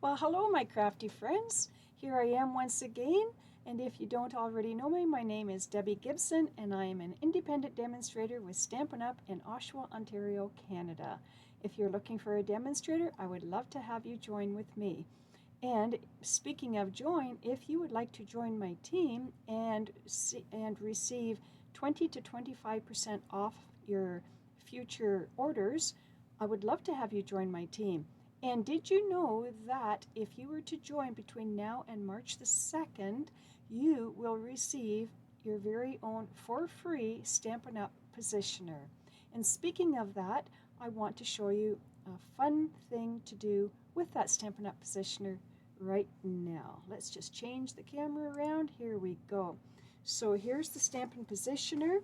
Well, hello, my crafty friends. Here I am once again, and if you don't already know me, my name is Debbie Gibson, and I am an independent demonstrator with Stampin' Up! In Oshawa, Ontario, Canada. If you're looking for a demonstrator, I would love to have you join with me. And speaking of join, if you would like to join my team and receive 20 to 25% off your future orders, I would love to have you join my team. And did you know that if you were to join between now and March the 2nd, you will receive your very own for free Stampin' Up! Positioner. And speaking of that, I want to show you a fun thing to do with that Stampin' Up! Positioner right now. Let's just change the camera around. Here we go. So here's the Stampin' Positioner.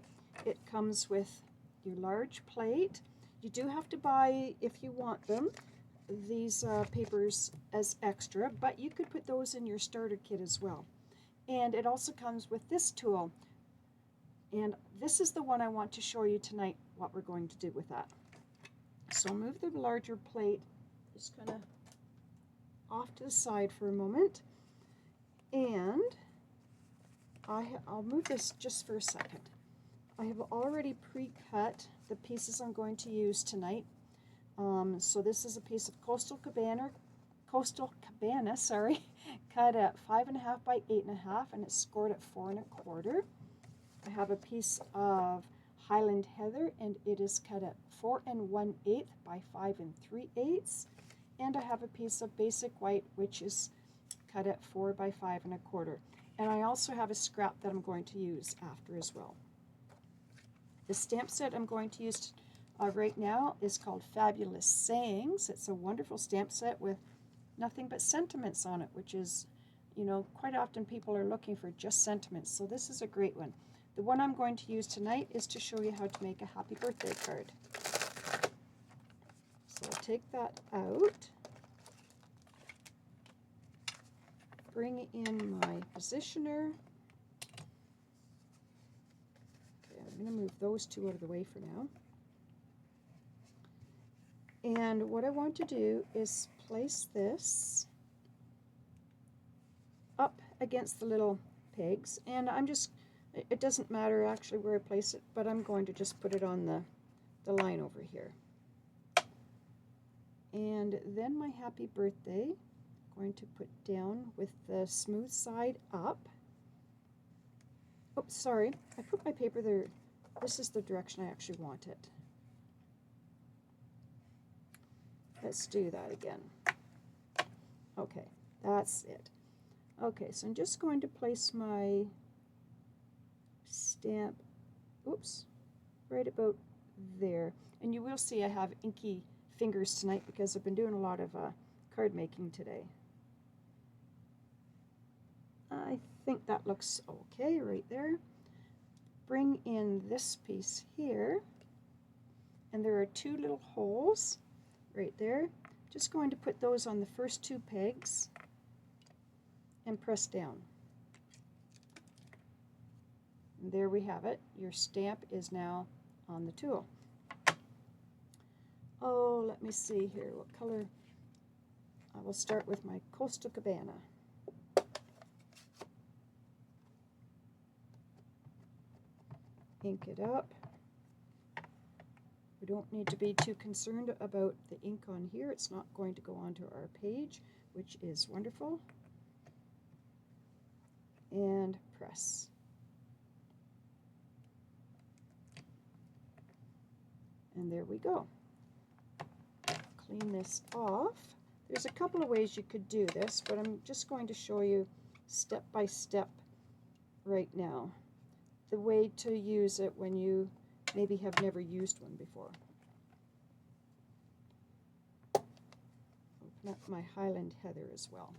It comes with your large plate. You do have to buy, if you want them, these papers as extra, but you could put those in your starter kit as well. And it also comes with this tool, and this is the one I want to show you tonight what we're going to do with that. So move the larger plate just kind of off to the side for a moment, and I'll move this just for a second. I have already pre-cut the pieces I'm going to use tonight. So this is a piece of Coastal Cabana, cut at 5.5 by 8.5, and it's scored at 4 1/4. I have a piece of Highland Heather, and it is cut at 4 1/8 by 5 3/8, and I have a piece of Basic White, which is cut at 4 by 5 1/4. And I also have a scrap that I'm going to use after as well. The stamp set I'm going to use right now is called Fabulous Sayings. It's a wonderful stamp set with nothing but sentiments on it, which is, you know, quite often people are looking for just sentiments, so this is a great one. The one I'm going to use tonight is to show you how to make a happy birthday card. So I'll take that out, bring in my positioner. Okay, I'm going to move those two out of the way for now. And what I want to do is place this up against the little pegs, and it doesn't matter actually where I place it, but I'm going to just put it on the line over here. And then my happy birthday, I'm going to put down with the smooth side up. Oh, sorry, I put my paper there. This is the direction I actually want it. Let's do that again. Okay, that's it. Okay, so I'm just going to place my stamp, oops, right about there. And you will see I have inky fingers tonight because I've been doing a lot of card making today. I think that looks okay right there. Bring in this piece here, and there are two little holes right there. Just going to put those on the first two pegs and press down. And there we have it. Your stamp is now on the tool. Oh, let me see here. What color? I will start with my Coastal Cabana. Ink it up. We don't need to be too concerned about the ink on here. It's not going to go onto our page, which is wonderful. And press. And there we go. Clean this off. There's a couple of ways you could do this, but I'm just going to show you step by step right now the way to use it when you maybe have never used one before. Open up my Highland Heather as well.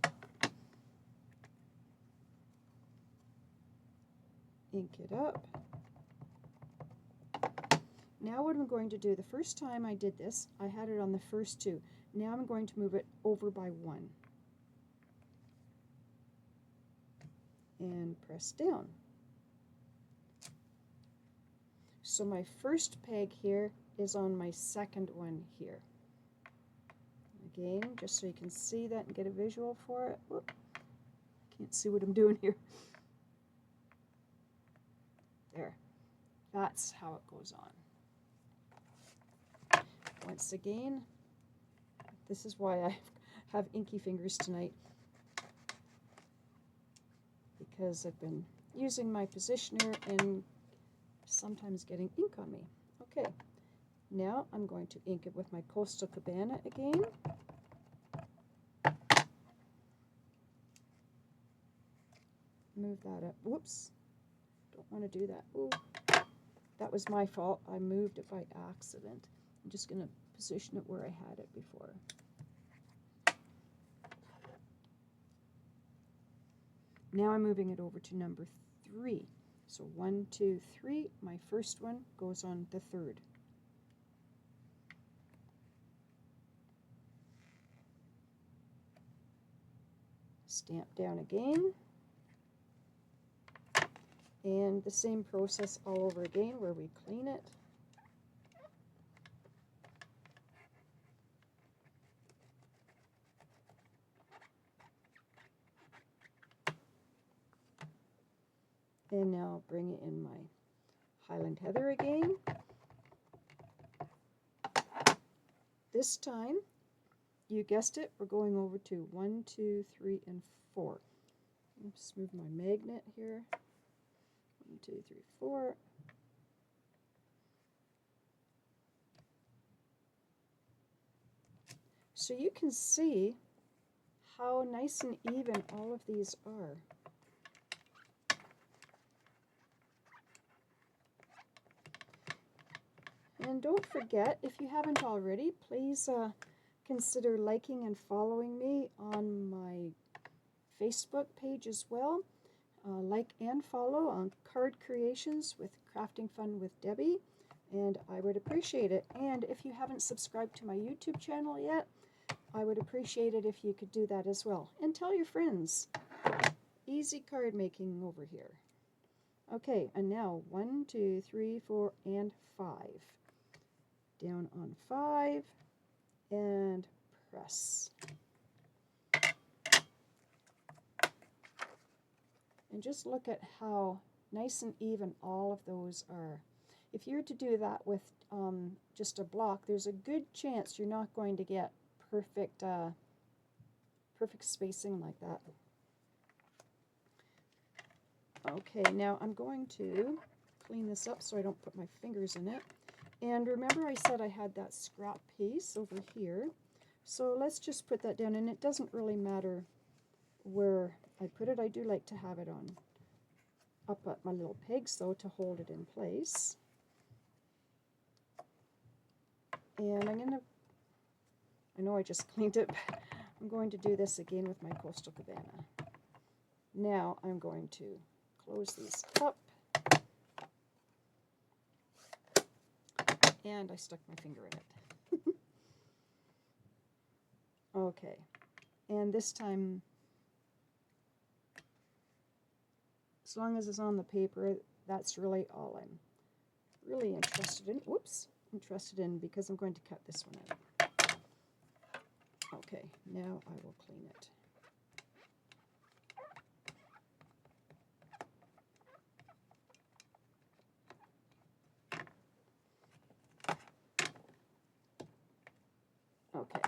Ink it up. Now what I'm going to do, the first time I did this, I had it on the first two. Now I'm going to move it over by one. And press down. So my first peg here is on my second one here. again, just so you can see that and get a visual for it. Whoop. Can't see what I'm doing here. There. That's how it goes on. Once again, this is why I have inky fingers tonight, because I've been using my positioner and sometimes getting ink on me. Okay, now I'm going to ink it with my Coastal Cabana again. Move that up. Whoops. Don't want to do that. Ooh. That was my fault. I moved it by accident. I'm just going to position it where I had it before. Now I'm moving it over to number 3. So 1, 2, 3. My first one goes on the third. Stamp down again. And the same process all over again where we clean it. And now I'll bring it in my Highland Heather again. This time, you guessed it, we're going over to 1, 2, 3, and 4. Just move my magnet here. 1, 2, 3, 4. So you can see how nice and even all of these are. And don't forget, if you haven't already, please consider liking and following me on my Facebook page as well. Like and follow on Card Creations with Crafting Fun with Debbie, and I would appreciate it. And if you haven't subscribed to my YouTube channel yet, I would appreciate it if you could do that as well. And tell your friends. Easy card making over here. Okay, and now 1, 2, 3, 4, and 5. Down on 5 and press. And just look at how nice and even all of those are. If you're to do that with just a block, there's a good chance you're not going to get perfect spacing like that. Okay, now I'm going to clean this up so I don't put my fingers in it. And remember I said I had that scrap piece over here. So let's just put that down, and it doesn't really matter where I put it. I do like to have it on up at my little pegs though to hold it in place. And I know I just cleaned it, but I'm going to do this again with my Coastal Cabana. Now I'm going to close these up. And I stuck my finger in it. Okay, and this time, as long as it's on the paper, that's really all I'm really interested in. Whoops, interested in, because I'm going to cut this one out. Okay, now I will clean it. Okay,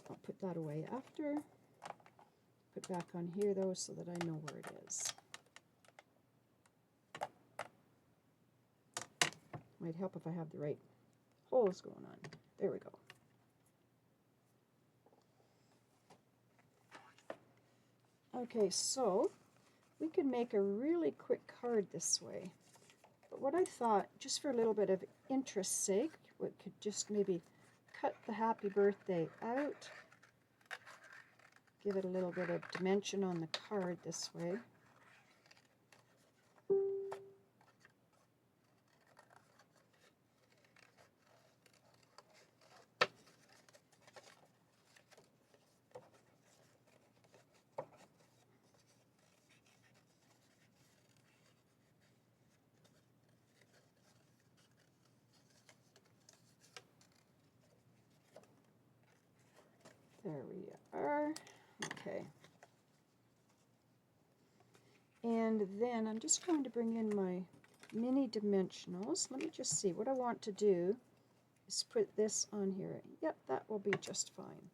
I'll put that away after. Put back on here though so that I know where it is. Might help if I have the right holes going on. There we go. Okay, so we could make a really quick card this way. But what I thought, just for a little bit of interest's sake, we could just maybe cut the happy birthday out. Give it a little bit of dimension on the card this way. There we are. Okay. And then I'm just going to bring in my mini dimensionals. Let me just see. What I want to do is put this on here. Yep, that will be just fine.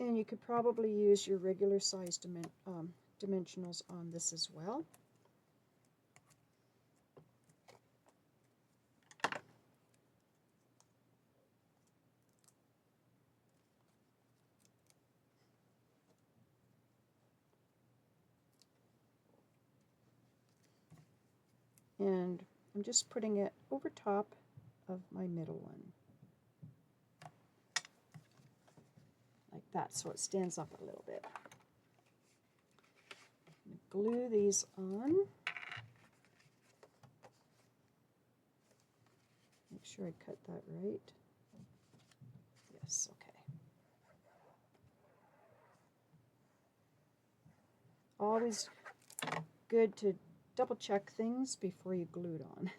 And you could probably use your regular size dimensionals on this as well. And I'm just putting it over top of my middle one. Like that, so it stands up a little bit. Glue these on. Make sure I cut that right. Yes, okay. Always good to double check things before you glue it on.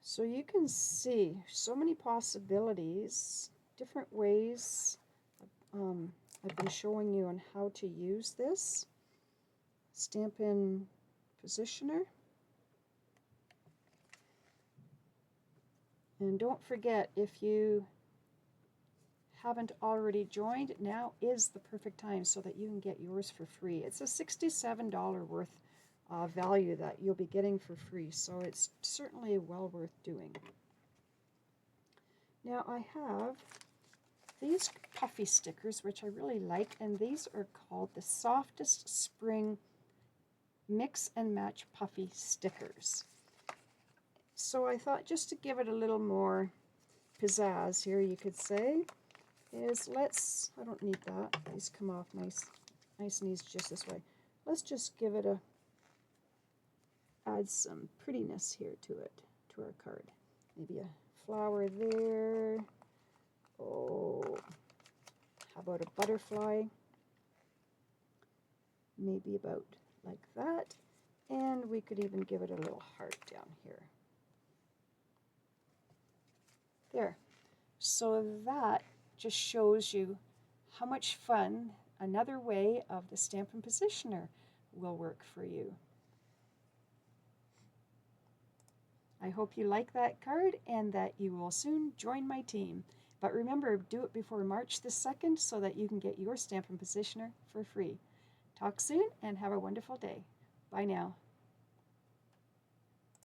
So you can see so many possibilities, different ways. I've been showing you on how to use this Stampin Positioner. And don't forget, if you haven't already joined, now is the perfect time so that you can get yours for free. It's a $67 worth value that you'll be getting for free, so it's certainly well worth doing. Now I have these puffy stickers, which I really like, and these are called the Softest Spring Mix and Match Puffy Stickers. So I thought, just to give it a little more pizzazz here, you could say, is I don't need that, these come off nice and easy just this way. Let's just give it add some prettiness here to it, to our card. Maybe a flower there. Oh, how about a butterfly? Maybe about like that. And we could even give it a little heart down here. There. So that just shows you how much fun another way of the Stampin' Positioner will work for you. I hope you like that card and that you will soon join my team. But remember, do it before March the 2nd so that you can get your Stampin' Positioner for free. Talk soon and have a wonderful day. Bye now.